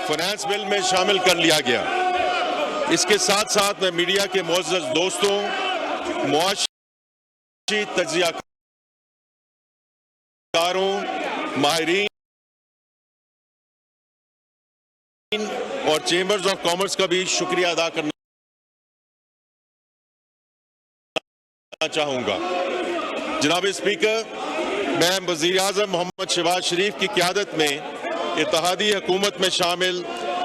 Finance bill میں شامل کر لیا گیا۔ اس کے ساتھ ساتھ میں میڈیا کے معزز دوستوں، معاشی تجزیہ کاروں، ماہرین اور چیمبرز آف کامرس کا بھی شکریہ ادا کرنا چاہوں گا۔ جناب اسپیکر، میں وزیر اعظم محمد شہباز شریف کی قیادت میں اتحادی حکومت میں شامل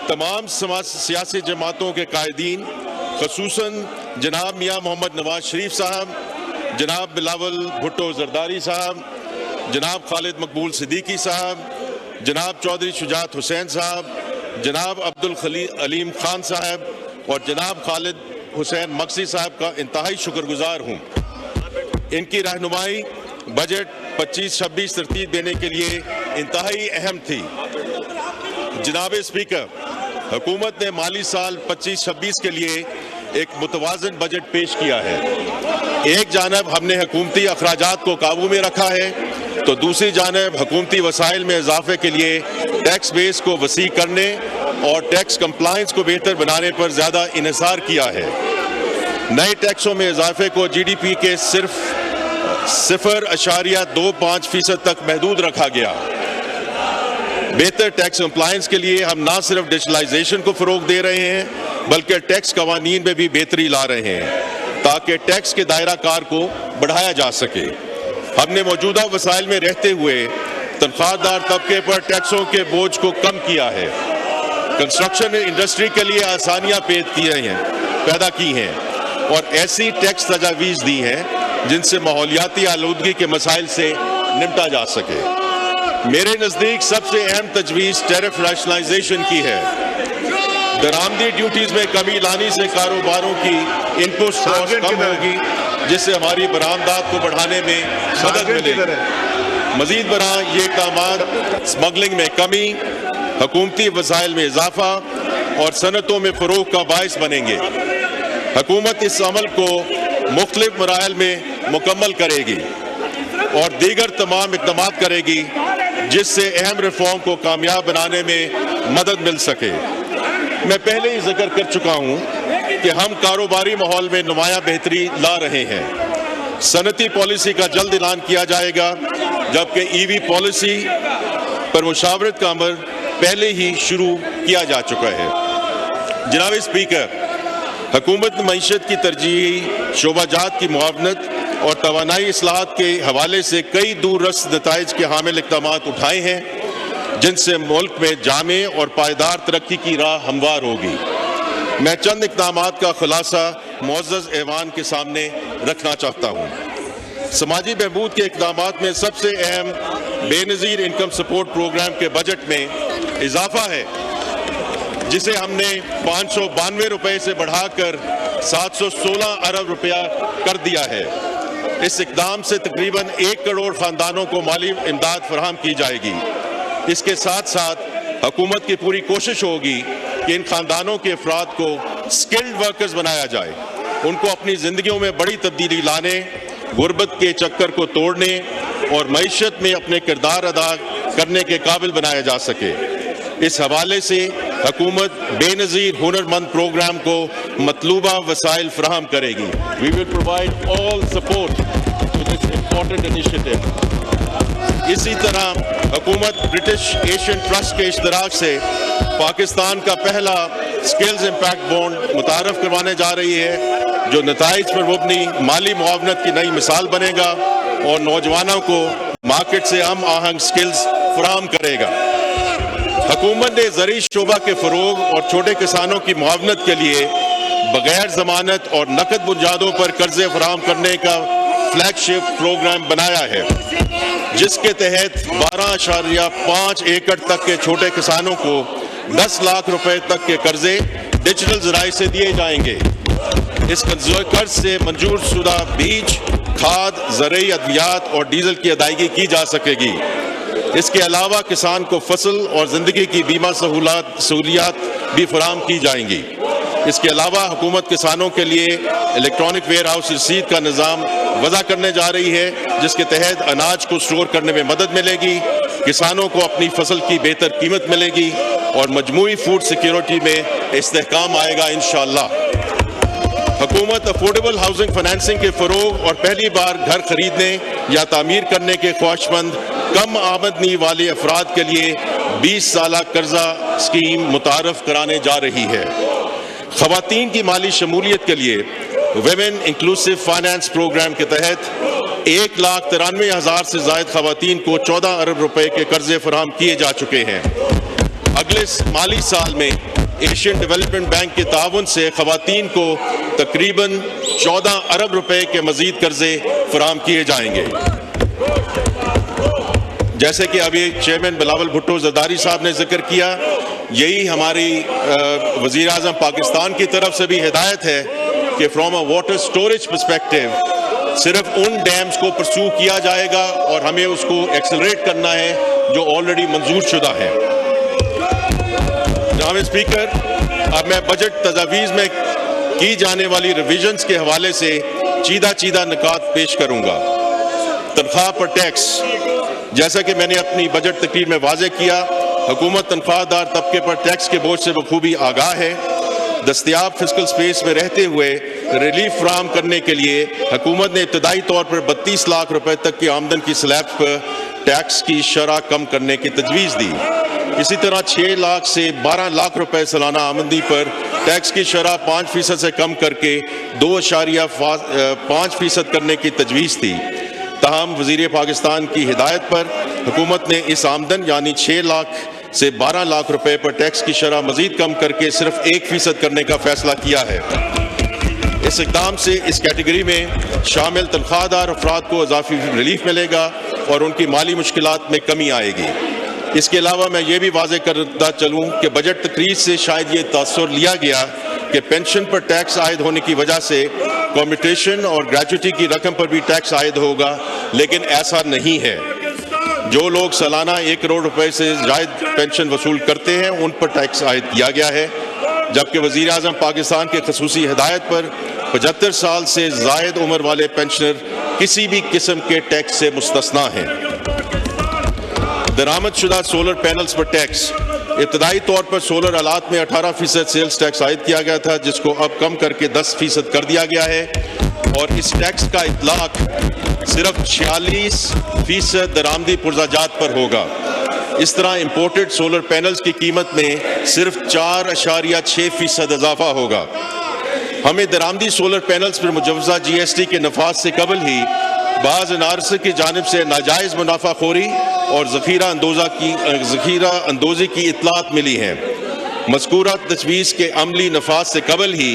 تمام سیاسی جماعتوں کے قائدین، خصوصاً جناب میاں محمد نواز شریف صاحب، جناب بلاول بھٹو زرداری صاحب، جناب خالد مقبول صدیقی صاحب، جناب چودھری شجاعت حسین صاحب، جناب عبد الحلیم خان صاحب اور جناب خالد حسین مقصی صاحب کا انتہائی شکر گزار ہوں۔ ان کی رہنمائی بجٹ 25-26 ترتیب دینے کے لیے انتہائی اہم تھی۔ جناب اسپیکر، حکومت نے مالی سال 25-26 کے لیے ایک متوازن بجٹ پیش کیا ہے۔ ایک جانب ہم نے حکومتی اخراجات کو قابو میں رکھا ہے تو دوسری جانب حکومتی وسائل میں اضافے کے لیے ٹیکس بیس کو وسیع کرنے اور ٹیکس کمپلائنس کو بہتر بنانے پر زیادہ انحصار کیا ہے۔ نئے ٹیکسوں میں اضافے کو جی ڈی پی کے صرف 0.25% تک محدود رکھا گیا۔ بہتر ٹیکس کمپلائنس کے لیے ہم نہ صرف ڈیجیٹلائزیشن کو فروغ دے رہے ہیں بلکہ ٹیکس قوانین میں بھی بہتری لا رہے ہیں تاکہ ٹیکس کے دائرہ کار کو بڑھایا جا سکے۔ ہم نے موجودہ وسائل میں رہتے ہوئے تنخواہ دار طبقے پر ٹیکسوں کے بوجھ کو کم کیا ہے۔ کنسٹرکشن انڈسٹری کے لیے آسانیاں پیدا کی ہیں اور ایسی ٹیکس تجاویز دی ہیں جن سے ماحولیاتی آلودگی کے مسائل سے نمٹا جا سکے۔ میرے نزدیک سب سے اہم تجویز ٹیرف ریشنلائزیشن کی ہے۔ درآمدی ڈیوٹیز میں کمی لانے سے کاروباروں کی ان پٹ کاسٹ کم ہوگی جس سے ہماری برآمدات کو بڑھانے میں مدد ملے گی۔ مزید برآں یہ اقدامات اسمگلنگ میں کمی، حکومتی وسائل میں اضافہ اور صنعتوں میں فروغ کا باعث بنیں گے۔ حکومت اس عمل کو مختلف مراحل میں مکمل کرے گی اور دیگر تمام اقدامات کرے گی جس سے اہم ریفارم کو کامیاب بنانے میں مدد مل سکے۔ میں پہلے ہی ذکر کر چکا ہوں کہ ہم کاروباری ماحول میں نمایاں بہتری لا رہے ہیں۔ صنعتی پالیسی کا جلد اعلان کیا جائے گا جبکہ ای وی پالیسی پر مشاورت کا عمل پہلے ہی شروع کیا جا چکا ہے۔ جناب اسپیکر، حکومت نے معیشت کی ترجیحی شعبہ جات کی معاونت اور توانائی اصلاحات کے حوالے سے کئی دور رس نتائج کے حامل اقدامات اٹھائے ہیں جن سے ملک میں جامع اور پائیدار ترقی کی راہ ہموار ہوگی۔ میں چند اقدامات کا خلاصہ معزز ایوان کے سامنے رکھنا چاہتا ہوں۔ سماجی بہبود کے اقدامات میں سب سے اہم بے نظیر انکم سپورٹ پروگرام کے بجٹ میں اضافہ ہے جسے ہم نے 592 روپے سے بڑھا کر 716 ارب روپیہ کر دیا ہے۔ اس اقدام سے تقریباً 1 کروڑ خاندانوں کو مالی امداد فراہم کی جائے گی۔ اس کے ساتھ ساتھ حکومت کی پوری کوشش ہوگی کہ ان خاندانوں کے افراد کو سکلڈ ورکرز بنایا جائے، ان کو اپنی زندگیوں میں بڑی تبدیلی لانے، غربت کے چکر کو توڑنے اور معیشت میں اپنے کردار ادا کرنے کے قابل بنایا جا سکے۔ اس حوالے سے حکومت بے نظیر ہنر مند پروگرام کو مطلوبہ وسائل فراہم کرے گی۔ We will provide all support to this important initiative۔ اسی طرح حکومت برٹش ایشین ٹرسٹ کے اشتراک سے پاکستان کا پہلا سکلز امپیکٹ بانڈ متعارف کروانے جا رہی ہے جو نتائج پر مبنی مالی معاونت کی نئی مثال بنے گا اور نوجوانوں کو مارکیٹ سے ہم آہنگ سکلز فراہم کرے گا۔ حکومت نے زرعی شعبہ کے فروغ اور چھوٹے کسانوں کی معاونت کے لیے بغیر ضمانت اور نقد بنیادوں پر قرضے فراہم کرنے کا فلیگ شپ پروگرام بنایا ہے جس کے تحت 12.5 ایکڑ تک کے چھوٹے کسانوں کو 10 لاکھ روپے تک کے قرضے ڈیجیٹل ذرائع سے دیے جائیں گے۔ اس قرض سے منظور شدہ بیج، کھاد، زرعی ادویات اور ڈیزل کی ادائیگی کی جا سکے گی۔ اس کے علاوہ کسان کو فصل اور زندگی کی بیمہ سہولیات بھی فراہم کی جائیں گی۔ اس کے علاوہ حکومت کسانوں کے لیے الیکٹرانک ویئر ہاؤس رسید کا نظام وضع کرنے جا رہی ہے جس کے تحت اناج کو اسٹور کرنے میں مدد ملے گی، کسانوں کو اپنی فصل کی بہتر قیمت ملے گی اور مجموعی فوڈ سیکیورٹی میں استحکام آئے گا انشاءاللہ۔ حکومت افورڈیبل ہاؤسنگ فنانسنگ کے فروغ اور پہلی بار گھر خریدنے یا تعمیر کرنے کے خواہشمند کم آمدنی والے افراد کے لیے 20 سالہ قرضہ اسکیم متعارف کرانے جا رہی ہے۔ خواتین کی مالی شمولیت کے لیے ویمن انکلوسیو فائنانس پروگرام کے تحت 1,93,000 سے زائد خواتین کو 14 ارب روپے کے قرضے فراہم کیے جا چکے ہیں۔ اگلے مالی سال میں ایشین ڈیولپمنٹ بینک کے تعاون سے خواتین کو تقریباً 14 ارب روپے کے مزید قرضے فراہم کیے جائیں گے۔ جیسے کہ ابھی چیئرمین بلاول بھٹو زرداری صاحب نے ذکر کیا، یہی ہماری وزیر اعظم پاکستان کی طرف سے بھی ہدایت ہے کہ from a water storage perspective صرف ان ڈیمز کو پرسو کیا جائے گا اور ہمیں اس کو ایکسلریٹ کرنا ہے جو آلریڈی منظور شدہ ہے۔ جناب اسپیکر، اب میں بجٹ تجاویز میں کی جانے والی ریویژنز کے حوالے سے چیدہ نکات پیش کروں گا۔ تنخواہ پر ٹیکس، جیسا کہ میں نے اپنی بجٹ تقریر میں واضح کیا، حکومت تنخواہ دار طبقے پر ٹیکس کے بوجھ سے بخوبی آگاہ ہے۔ دستیاب فسکل سپیس میں رہتے ہوئے ریلیف فراہم کرنے کے لیے حکومت نے ابتدائی طور پر 32 لاکھ روپے تک کی آمدن کی سلیب پر ٹیکس کی شرح کم کرنے کی تجویز دی۔ اسی طرح 6 لاکھ سے 12 لاکھ روپے سالانہ آمدنی پر ٹیکس کی شرح 5% سے کم کر کے 2.5% کرنے کی تجویز تھی۔ تاہم وزیر پاکستان کی ہدایت پر حکومت نے اس آمدن یعنی 6 لاکھ سے 12 لاکھ روپے پر ٹیکس کی شرح مزید کم کر کے صرف 1% کرنے کا فیصلہ کیا ہے۔ اس اقدام سے اس کیٹیگری میں شامل تنخواہ دار افراد کو اضافی ریلیف ملے گا اور ان کی مالی مشکلات میں کمی آئے گی۔ اس کے علاوہ میں یہ بھی واضح کرتا چلوں کہ بجٹ تقریر سے شاید یہ تاثر لیا گیا کہ پینشن پر ٹیکس عائد ہونے کی وجہ سے کمیوٹیشن اور گریجویٹی کی رقم پر بھی ٹیکس عائد ہوگا، لیکن ایسا نہیں ہے۔ جو لوگ سالانہ 1 کروڑ روپے سے زائد پینشن وصول کرتے ہیں ان پر ٹیکس عائد کیا گیا ہے، جبکہ وزیر اعظم پاکستان کے خصوصی ہدایت پر 75 سال سے زائد عمر والے پینشنر کسی بھی قسم کے ٹیکس سے مستثنیٰ ہیں۔ درآمد شدہ سولر پینلز پر ٹیکس، ابتدائی طور پر سولر آلات میں 18% سیلز ٹیکس عائد کیا گیا تھا، جس کو اب کم کر کے 10% کر دیا گیا ہے، اور اس ٹیکس کا اطلاق صرف 46% درآمدی پرزہ پر ہوگا۔ اس طرح امپورٹڈ سولر پینلز کی قیمت میں صرف 4.6% اضافہ ہوگا۔ ہمیں درآمدی سولر پینلز پر مجوزہ GST کے نفاذ سے قبل ہی بعض انارس کی جانب سے ناجائز منافع خوری اور ذخیرہ اندوزی کی اطلاعات ملی ہیں۔ مذکورہ تجویز کے عملی نفاذ سے قبل ہی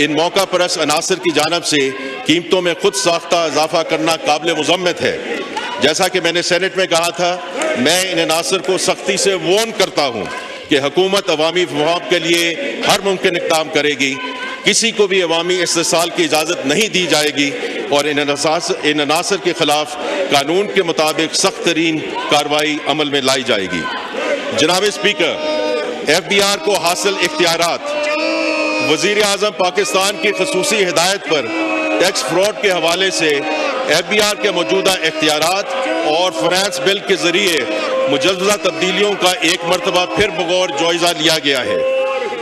ان موقع پرست عناصر کی جانب سے قیمتوں میں خود ساختہ اضافہ کرنا قابل مذمت ہے۔ جیسا کہ میں نے سینٹ میں کہا تھا، میں ان عناصر کو سختی سے وارن کرتا ہوں کہ حکومت عوامی مفاد کے لیے ہر ممکن اقدام کرے گی، کسی کو بھی عوامی استحصال کی اجازت نہیں دی جائے گی، اور ان عناصر کے خلاف قانون کے مطابق سخت ترین کارروائی عمل میں لائی جائے گی۔ جناب اسپیکر، FBR کو حاصل اختیارات، وزیر اعظم پاکستان کی خصوصی ہدایت پر ٹیکس فراڈ کے حوالے سے FBR کے موجودہ اختیارات اور فنانس بل کے ذریعے مجوزہ تبدیلیوں کا ایک مرتبہ پھر بغور جائزہ لیا گیا ہے،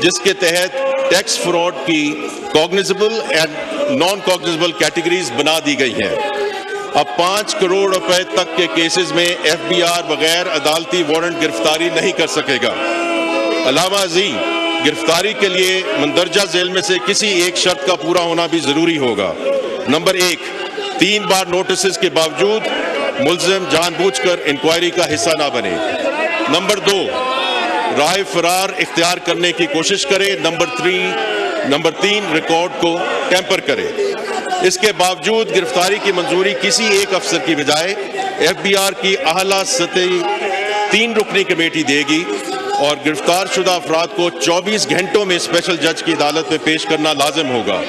جس کے تحت ٹیکس فراڈ کی کوگنیزبل اینڈ نان کوگنیزبل کیٹیگریز بنا دی گئی ہیں۔ اب 5 کروڑ روپے تک کے کیسز میں FBR بغیر عدالتی وارنٹ گرفتاری نہیں کر سکے گا۔ علاوہ ازیں گرفتاری کے لیے مندرجہ ذیل میں سے کسی ایک شرط کا پورا ہونا بھی ضروری ہوگا۔ نمبر 1، 3 بار نوٹسز کے باوجود ملزم جان بوجھ کر انکوائری کا حصہ نہ بنے۔ نمبر 2، راہ فرار اختیار کرنے کی کوشش کرے۔ نمبر 3، ریکارڈ کو ٹیمپر کرے۔ اس کے باوجود گرفتاری کی منظوری کسی ایک افسر کی بجائے FBR کی اعلیٰ سطحی 3 رکنی کمیٹی دے گی، اور گرفتار شدہ افراد کو 24 گھنٹوں میں اسپیشل جج کی عدالت میں پیش کرنا لازم ہوگا۔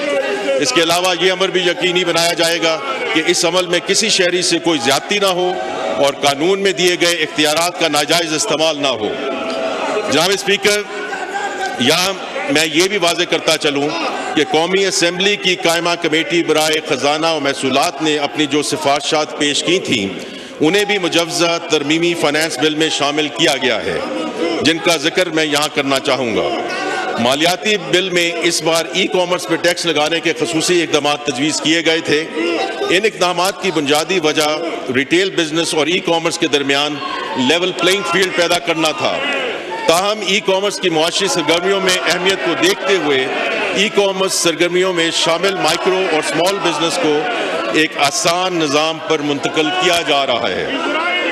اس کے علاوہ یہ امر بھی یقینی بنایا جائے گا کہ اس عمل میں کسی شہری سے کوئی زیادتی نہ ہو اور قانون میں دیے گئے اختیارات کا ناجائز استعمال نہ ہو۔ جناب اسپیکر، یہاں میں یہ بھی واضح کرتا چلوں کہ قومی اسمبلی کی قائمہ کمیٹی برائے خزانہ و محصولات نے اپنی جو سفارشات پیش کی تھیں انہیں بھی مجوزہ ترمیمی فنانس بل میں شامل کیا گیا ہے، جن کا ذکر میں یہاں کرنا چاہوں گا۔ مالیاتی بل میں اس بار ای کامرس پہ ٹیکس لگانے کے خصوصی اقدامات تجویز کیے گئے تھے۔ ان اقدامات کی بنیادی وجہ ریٹیل بزنس اور ای کامرس کے درمیان لیول پلینگ فیلڈ پیدا کرنا تھا۔ تاہم ای کامرس کی معاشی سرگرمیوں میں اہمیت کو دیکھتے ہوئے ای کامرس سرگرمیوں میں شامل مائکرو اور اسمال بزنس کو ایک آسان نظام پر منتقل کیا جا رہا ہے،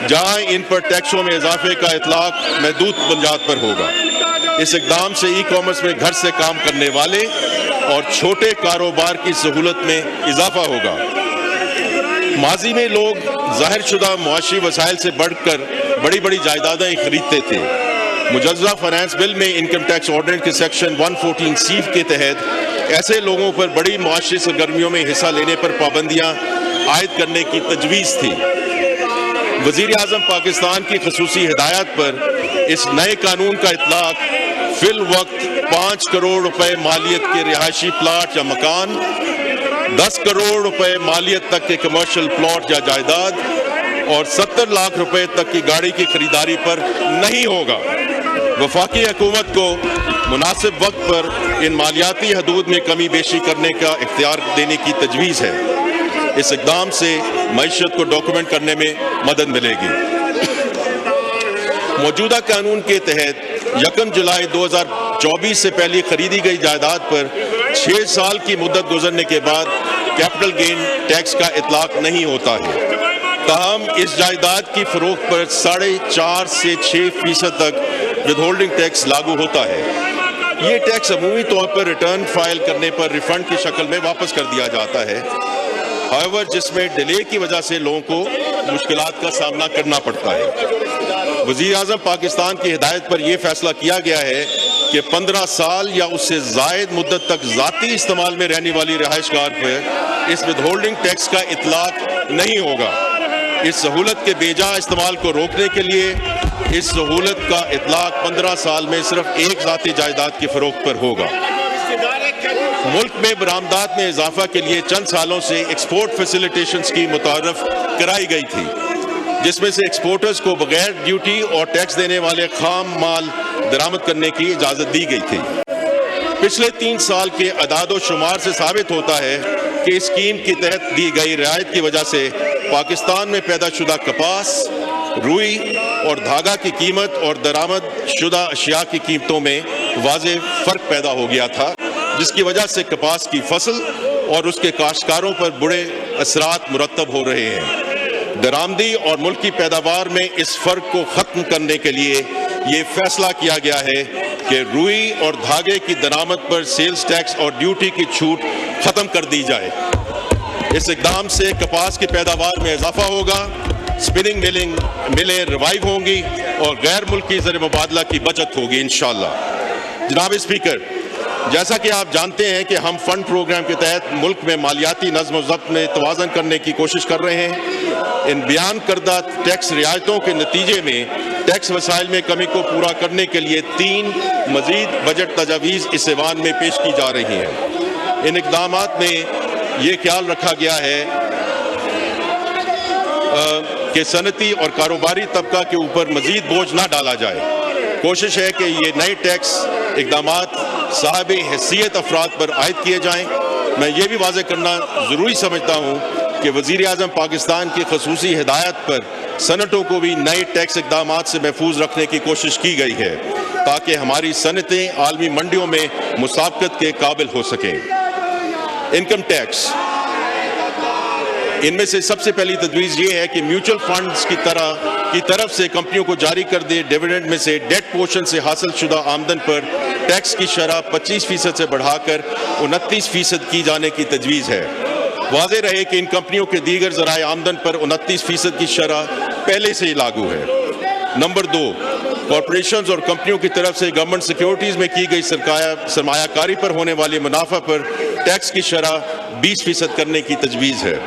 جہاں ان پر ٹیکسوں میں اضافے کا اطلاق محدود بنیاد پر ہوگا۔ اس اقدام سے ای کامرس میں گھر سے کام کرنے والے اور چھوٹے کاروبار کی سہولت میں اضافہ ہوگا۔ ماضی میں لوگ ظاہر شدہ معاشی وسائل سے بڑھ کر بڑی بڑی جائیدادیں خریدتے تھے۔ مجوزہ فائنانس بل میں انکم ٹیکس آرڈیننس کے سیکشن 114C کے تحت ایسے لوگوں پر بڑی معاشی سرگرمیوں میں حصہ لینے پر پابندیاں عائد کرنے کی تجویز تھی۔ وزیر اعظم پاکستان کی خصوصی ہدایت پر اس نئے قانون کا اطلاق فی الوقت 5 کروڑ روپے مالیت کے رہائشی پلاٹ یا مکان، 10 کروڑ روپے مالیت تک کے کمرشل پلاٹ یا جائیداد اور 70 لاکھ روپے تک کی گاڑی کی خریداری پر نہیں ہوگا۔ وفاقی حکومت کو مناسب وقت پر ان مالیاتی حدود میں کمی بیشی کرنے کا اختیار دینے کی تجویز ہے۔ اس اقدام سے معیشت کو ڈاکومنٹ کرنے میں مدد ملے گی۔ موجودہ قانون کے تحت 1 جولائی 2024 سے پہلے خریدی گئی جائیداد پر 6 سال کی مدت گزرنے کے بعد کیپٹل گین ٹیکس کا اطلاق نہیں ہوتا ہے۔ تاہم اس جائیداد کی فروخت پر 4.5 سے 6% تک ود ہولڈنگ ٹیکس لاگو ہوتا ہے۔ یہ ٹیکس عمومی طور پر ریٹرن فائل کرنے پر ریفنڈ کی شکل میں واپس کر دیا جاتا ہے، however جس میں ڈیلے کی وجہ سے لوگوں کو مشکلات کا سامنا کرنا پڑتا ہے۔ وزیر اعظم پاکستان کی ہدایت پر یہ فیصلہ کیا گیا ہے کہ 15 سال یا اس سے زائد مدت تک ذاتی استعمال میں رہنے والی رہائش گاہ پر اس ود ہولڈنگ ٹیکس کا اطلاق نہیں ہوگا۔ اس سہولت کے بے جا استعمال کو روکنے کے لیے اس سہولت کا اطلاق 15 سال میں صرف ایک ذاتی جائیداد کی فروخت پر ہوگا۔ ملک میں برآمدات میں اضافہ کے لیے چند سالوں سے ایکسپورٹ فیسیلیٹیشن اسکیم متعارف کرائی گئی تھی، جس میں سے ایکسپورٹرز کو بغیر ڈیوٹی اور ٹیکس دینے والے خام مال درآمد کرنے کی اجازت دی گئی تھی۔ پچھلے 3 سال کے اعداد و شمار سے ثابت ہوتا ہے کہ اسکیم کے تحت دی گئی رعایت کی وجہ سے پاکستان میں پیدا شدہ کپاس، روئی اور دھاگا کی قیمت اور درآمد شدہ اشیاء کی قیمتوں میں واضح فرق پیدا ہو گیا تھا، جس کی وجہ سے کپاس کی فصل اور اس کے کاشتکاروں پر برے اثرات مرتب ہو رہے ہیں۔ درآمدی اور ملکی پیداوار میں اس فرق کو ختم کرنے کے لیے یہ فیصلہ کیا گیا ہے کہ روئی اور دھاگے کی درآمد پر سیلز ٹیکس اور ڈیوٹی کی چھوٹ ختم کر دی جائے۔ اس اقدام سے کپاس کی پیداوار میں اضافہ ہوگا، اسپننگ ملیں ریوائیو ہوں گی اور غیر ملکی زر مبادلہ کی بچت ہوگی انشاءاللہ۔ جناب اسپیکر، جیسا کہ آپ جانتے ہیں کہ ہم فنڈ پروگرام کے تحت ملک میں مالیاتی نظم و ضبط میں توازن کرنے کی کوشش کر رہے ہیں۔ ان بیان کردہ ٹیکس رعایتوں کے نتیجے میں ٹیکس وسائل میں کمی کو پورا کرنے کے لیے 3 مزید بجٹ تجاویز اس ایوان میں پیش کی جا رہی ہیں۔ ان اقدامات میں یہ خیال رکھا گیا ہے کہ صنعتی اور کاروباری طبقہ کے اوپر مزید بوجھ نہ ڈالا جائے۔ کوشش ہے کہ یہ نئے ٹیکس اقدامات صاحب حیثیت افراد پر عائد کیے جائیں۔ میں یہ بھی واضح کرنا ضروری سمجھتا ہوں کہ وزیر اعظم پاکستان کی خصوصی ہدایت پر صنعتوں کو بھی نئے ٹیکس اقدامات سے محفوظ رکھنے کی کوشش کی گئی ہے تاکہ ہماری صنعتیں عالمی منڈیوں میں مسابقت کے قابل ہو سکیں۔ انکم ٹیکس، ان میں سے سب سے پہلی تجویز یہ ہے کہ میوچل فنڈز کی طرف سے کمپنیوں کو جاری کردے ڈیویڈنڈ میں سے ڈیٹ پورشن سے حاصل شدہ آمدن پر ٹیکس کی شرح 25% سے بڑھا کر 29% کی جانے کی تجویز ہے۔ واضح رہے کہ ان کمپنیوں کے دیگر ذرائع آمدن پر 29% کی شرح پہلے سے ہی لاگو ہے۔ نمبر 2، کارپوریشنز اور کمپنیوں کی طرف سے گورنمنٹ سیکیورٹیز میں کی گئی سرمایہ کاری پر ہونے والی منافع پر ٹیکس کی شرح 20% کرنے کی تجویز ہے۔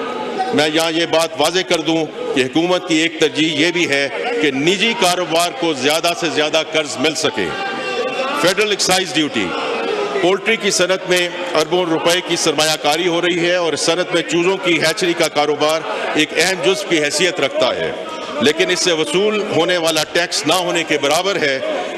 میں یہاں یہ بات واضح کر دوں کہ حکومت کی ایک ترجیح یہ بھی ہے کہ نجی کاروبار کو زیادہ سے زیادہ قرض مل سکے۔ فیڈرل ایکسائز ڈیوٹی، پولٹری کی صنعت میں اربوں روپے کی سرمایہ کاری ہو رہی ہے اور اس صنعت میں چوزوں کی ہیچری کا کاروبار ایک اہم جزو کی حیثیت رکھتا ہے، لیکن اس سے وصول ہونے والا ٹیکس نہ ہونے کے برابر ہے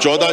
14